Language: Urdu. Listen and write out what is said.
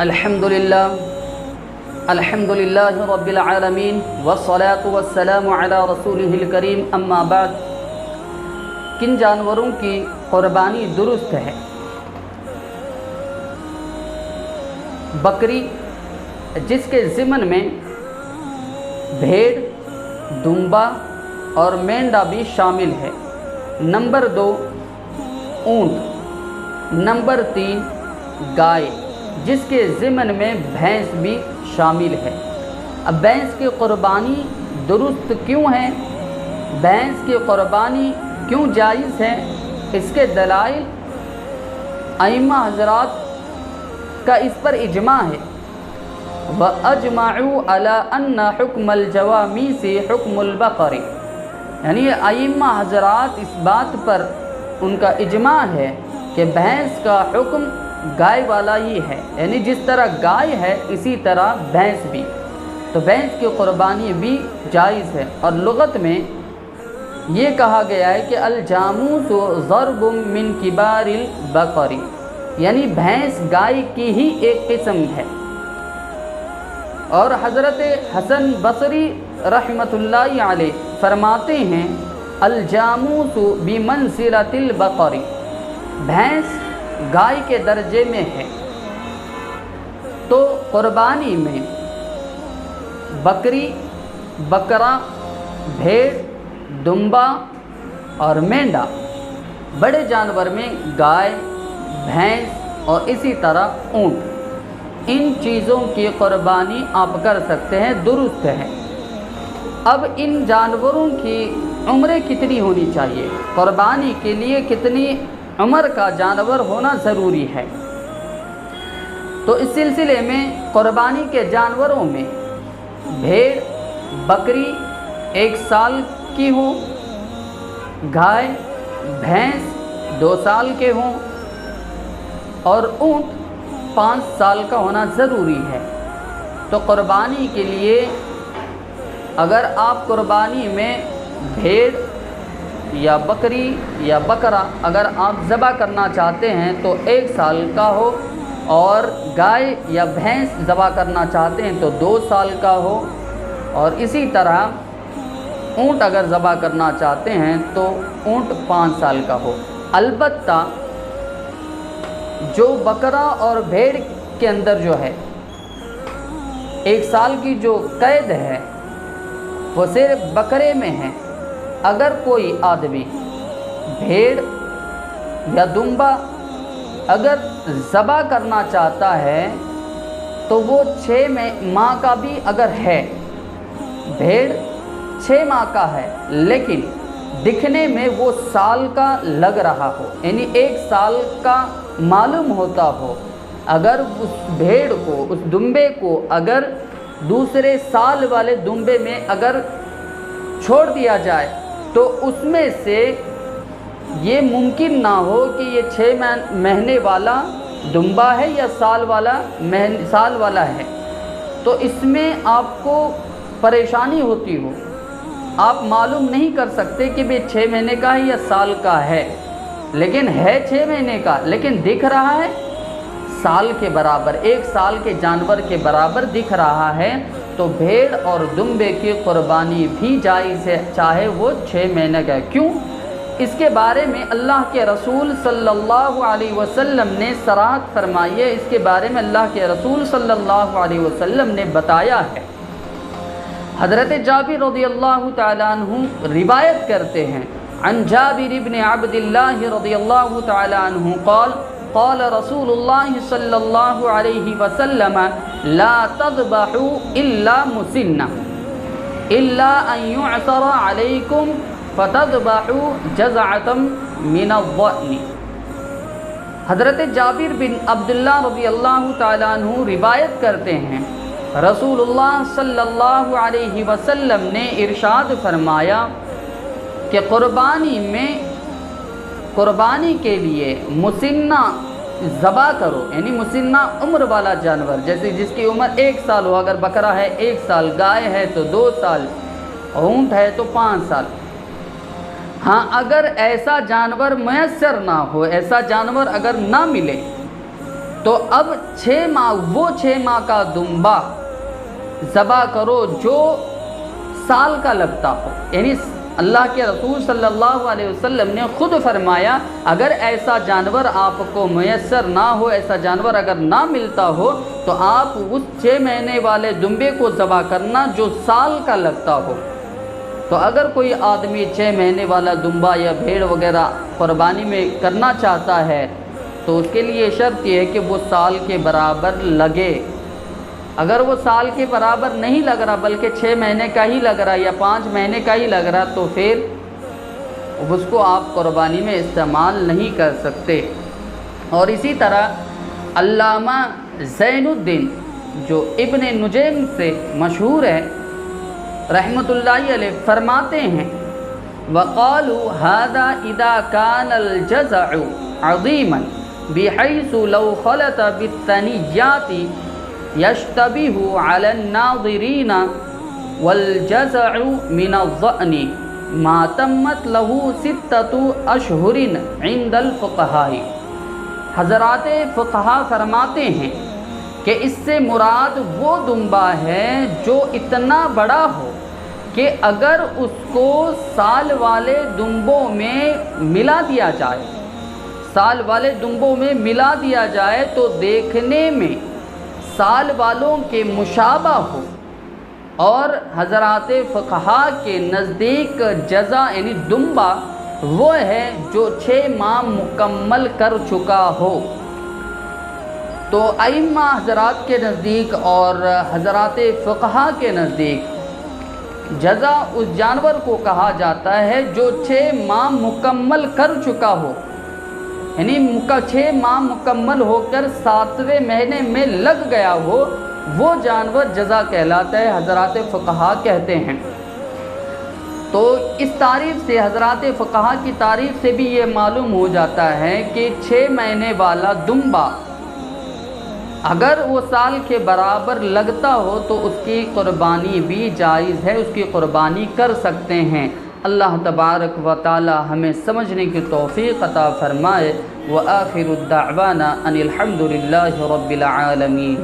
الحمدللہ رب العالمین والصلاة والسلام علی رسولہ الکریم، اما بعد۔ کن جانوروں کی قربانی درست ہے؟ بکری، جس کے ضمن میں بھیڑ، دمبا اور مینڈا بھی شامل ہے۔ نمبر 2 اونٹ۔ نمبر 3 گائے، جس کے ضمن میں بھینس بھی شامل ہے۔ اب بھینس کی قربانی درست کیوں ہے؟ بھینس کی قربانی کیوں جائز ہے؟ اس کے دلائل ائمہ حضرات کا اس پر اجماع ہے۔ وَأَجْمَعُوا عَلَىٰ أَنَّ حُكْمَ الْجَوَامِيسِ حُكْمُ الْبَقَرِ، یعنی ائمہ حضرات اس بات پر ان کا اجماع ہے کہ بھینس کا حکم گائے والا ہی ہے، یعنی جس طرح گائے ہے اسی طرح بھینس بھی، تو بھینس کی قربانی بھی جائز ہے۔ اور لغت میں یہ کہا گیا ہے کہ الجاموس ضرب من کبار البقر، یعنی بھینس گائے کی ہی ایک قسم ہے۔ اور حضرت حسن بصری رحمۃ اللہ علیہ فرماتے ہیں الجاموس بمنزلۃ البقر، بھینس گائے کے درجے میں ہے۔ تو قربانی میں بکری، بکرا، بھیڑ، دمبا اور مینڈا، بڑے جانور میں گائے، بھینس اور اسی طرح اونٹ، ان چیزوں کی قربانی آپ کر سکتے ہیں، درست ہے۔ اب ان جانوروں کی عمریں کتنی ہونی چاہیے؟ قربانی کے لیے کتنی عمر کا جانور ہونا ضروری ہے؟ تو اس سلسلے میں قربانی کے جانوروں میں بھیڑ، بکری 1 سال کی ہوں، گائے، بھینس 2 سال کے ہوں اور اونٹ 5 سال کا ہونا ضروری ہے۔ تو قربانی کے لیے اگر آپ قربانی میں بھیڑ یا بکری یا بکرا اگر آپ ذبح کرنا چاہتے ہیں تو 1 سال کا ہو، اور گائے یا بھینس ذبح کرنا چاہتے ہیں تو 2 سال کا ہو، اور اسی طرح اونٹ اگر ذبح کرنا چاہتے ہیں تو اونٹ 5 سال کا ہو۔ البتہ جو بکرا اور بھیڑ کے اندر جو ہے 1 سال کی جو قید ہے وہ صرف بکرے میں ہے۔ اگر کوئی آدمی بھیڑ یا دمبا اگر ذبح کرنا چاہتا ہے تو وہ 6 ماہ کا بھی اگر ہے، بھیڑ 6 ماہ کا ہے لیکن دکھنے میں وہ سال کا لگ رہا ہو، یعنی 1 سال کا معلوم ہوتا ہو، اگر اس بھیڑ کو، اس دمبے کو اگر دوسرے سال والے دمبے میں اگر چھوڑ دیا جائے تو اس میں سے یہ ممکن نہ ہو کہ یہ 6 مہینے والا دمبا ہے یا سال والا ہے، تو اس میں آپ کو پریشانی ہوتی ہو، آپ معلوم نہیں کر سکتے کہ یہ 6 مہینے کا ہے یا سال کا ہے، لیکن ہے 6 مہینے کا لیکن دکھ رہا ہے سال کے برابر، 1 سال کے جانور کے برابر دکھ رہا ہے، تو بھیڑ اور دمبے کی قربانی بھی جائز ہے، چاہے وہ 6 مہینے کا ہے۔ کیوں؟ اس کے بارے میں اللہ کے رسول صلی اللہ علیہ وسلم نے صراحت فرمائی ہے، اس کے بارے میں اللہ کے رسول صلی اللہ علیہ وسلم نے بتایا ہے۔ حضرت جابر رضی اللہ تعالیٰ عنہ روایت کرتے ہیں عن جابر بن عبد اللہ رضی اللہ تعالیٰ عنہ قال قال رسول اللہ صلی اللہ علیہ وسلم لا تذبحوا الا مسنہ الا ان يعثر علیکم فتذبحوا جزعۃ من الضأن۔ حضرت جابر بن عبداللہ رضی اللہ تعالیٰ عنہ روایت کرتے ہیں رسول اللہ صلی اللہ علیہ وسلم نے ارشاد فرمایا کہ قربانی کے لیے مسنہ ذبح کرو، یعنی مسنہ عمر والا جانور، جیسے جس کی عمر 1 سال ہو، اگر بکرا ہے 1 سال، گائے ہے تو 2 سال، اونٹ ہے تو 5 سال۔ ہاں اگر ایسا جانور میسر نہ ہو، ایسا جانور اگر نہ ملے تو اب 6 ماہ وہ 6 ماہ کا دمبا ذبح کرو جو سال کا لگتا ہو۔ یعنی اللہ کے رسول صلی اللہ علیہ وسلم نے خود فرمایا اگر ایسا جانور آپ کو میسر نہ ہو، ایسا جانور اگر نہ ملتا ہو تو آپ اس 6 مہینے والے دمبے کو ذبح کرنا جو سال کا لگتا ہو۔ تو اگر کوئی آدمی 6 مہینے والا دمبا یا بھیڑ وغیرہ قربانی میں کرنا چاہتا ہے تو اس کے لیے شرط یہ ہے کہ وہ سال کے برابر لگے۔ اگر وہ سال کے برابر نہیں لگ رہا بلکہ 6 مہینے کا ہی لگ رہا یا 5 مہینے کا ہی لگ رہا تو پھر اس کو آپ قربانی میں استعمال نہیں کر سکتے۔ اور اسی طرح علامہ زین الدین جو ابن نجیم سے مشہور ہے رحمۃ اللہ علیہ فرماتے ہیں وقالوا هذا اذا كان الجزع عظيما بحيث لو خلط بالثنيات يشتبه على الناظرين والجزع من الضأن ما تمت له 6 أشهر عند الفقهاء۔ حضرات فقہا فرماتے ہیں کہ اس سے مراد وہ دمبا ہے جو اتنا بڑا ہو کہ اگر اس کو سال والے دمبوں میں ملا دیا جائے، سال والے دمبوں میں ملا دیا جائے تو دیکھنے میں سال والوں کے مشابہ ہو۔ اور حضرات فقہا کے نزدیک جزا یعنی دمبا وہ ہے جو 6 ماہ مکمل کر چکا ہو۔ تو ائمہ حضرات کے نزدیک اور حضرات فقہا کے نزدیک جزا اس جانور کو کہا جاتا ہے جو 6 ماہ مکمل کر چکا ہو، یعنی 6 ماہ مکمل ہو کر 7ویں مہینے میں لگ گیا ہو، وہ جانور جزا کہلاتا ہے، حضرات فقہا کہتے ہیں۔ تو اس تعریف سے حضرات فقہا کی تعریف سے بھی یہ معلوم ہو جاتا ہے کہ 6 مہینے والا دمبا اگر وہ سال کے برابر لگتا ہو تو اس کی قربانی بھی جائز ہے، اس کی قربانی کر سکتے ہیں۔ اللہ تبارک و تعالی ہمیں سمجھنے کی توفیق عطا فرمائے۔ وآخر الدعوانا ان الحمد للہ رب العالمین۔